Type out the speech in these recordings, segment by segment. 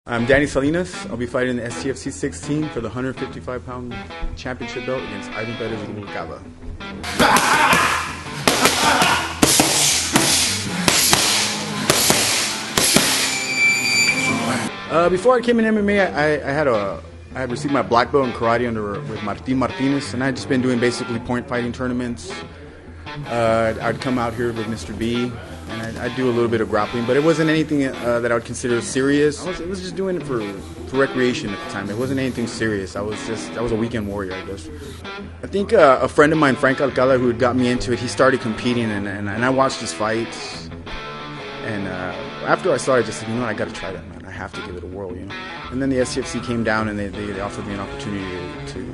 I'm Danny Salinas. I'll be fighting in the STFC 16 for the 155-pound championship belt against Ivan Perez Rubalcava. Before I came in MMA, I had received my black belt in karate with Martin Martinez, and I'd just been doing basically point fighting tournaments. I'd come out here with Mr. B, and I'd do a little bit of grappling, but it wasn't anything that I would consider serious. I was just doing it for recreation at the time. It wasn't anything serious. I was a weekend warrior, I guess. I think a friend of mine, Frank Alcala, who had got me into it, he started competing, and I watched his fights. And after I saw it, I just said, I got to try that, man. I have to give it a whirl, And then the STFC came down, and they offered me an opportunity to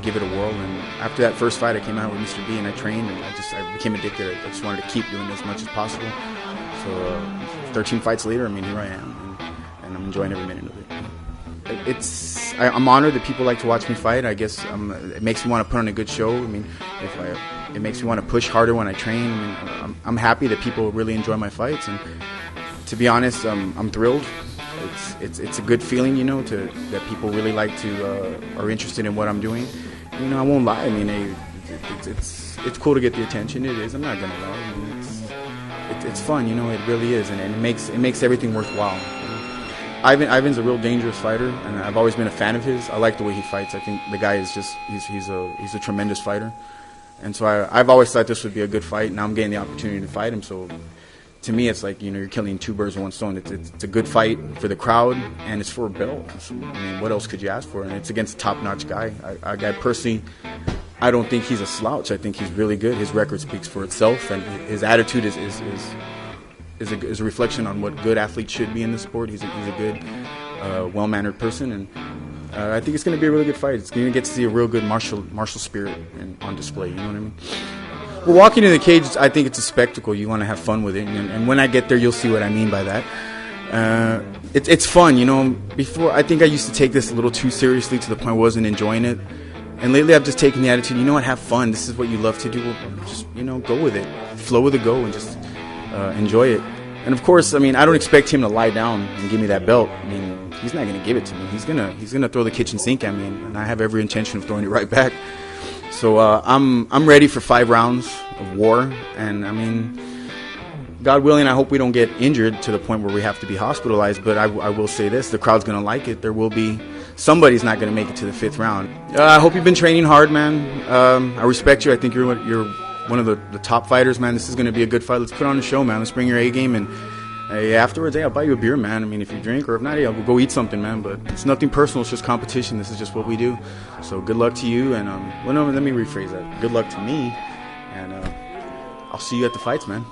give it a whirl. And after that first fight, I came out with Mr. B, and I trained, and I became addicted. I just wanted to keep doing it as much as possible. So 13 fights later, here I am, and I'm enjoying every minute of it. I'm honored that people like to watch me fight. I guess it makes me want to put on a good show. It makes me want to push harder when I train. I'm happy that people really enjoy my fights, and to be honest, I'm thrilled. It's a good feeling, that people really are interested in what I'm doing. I won't lie. It's cool to get the attention. It is. I'm not gonna lie. It's fun. It really is, and it makes everything worthwhile. Ivan's a real dangerous fighter, and I've always been a fan of his. I like the way he fights. I think the guy is he's a tremendous fighter, and so I've always thought this would be a good fight. Now I'm getting the opportunity to fight him, so to me it's like you're killing two birds with one stone. It's a good fight for the crowd, and it's for a belt. What else could you ask for? And it's against a top-notch guy. I personally, I don't think he's a slouch. I think he's really good. His record speaks for itself, and his attitude is a reflection on what good athletes should be in the sport. He's a good, well-mannered person, and I think it's going to be a really good fight. It's going to get to see a real good martial spirit on display. You know what I mean? Well, walking in the cage, I think it's a spectacle. You want to have fun with it, and when I get there, you'll see what I mean by that. It's fun, Before, I think I used to take this a little too seriously to the point where I wasn't enjoying it, and lately I've just taken the attitude, have fun. This is what you love to do. Just go with it, flow with the go, and just enjoy it. And of course, I don't expect him to lie down and give me that belt. He's not going to give it to me. He's gonna throw the kitchen sink at me, and I have every intention of throwing it right back. So I'm ready for 5 rounds of war, and God willing, I hope we don't get injured to the point where we have to be hospitalized. But I will say this: the crowd's going to like it. There will be somebody's not going to make it to the 5th round. I hope you've been training hard, man. I respect you. I think you're one of the top fighters, man. This is going to be a good fight. Let's put on a show, man. Let's bring your A game, and afterwards, I'll buy you a beer, man. If you drink, or if not, I'll go eat something, man. But it's nothing personal. It's just competition. This is just what we do. So good luck to you, and let me rephrase that. Good luck to me, and I'll see you at the fights, man.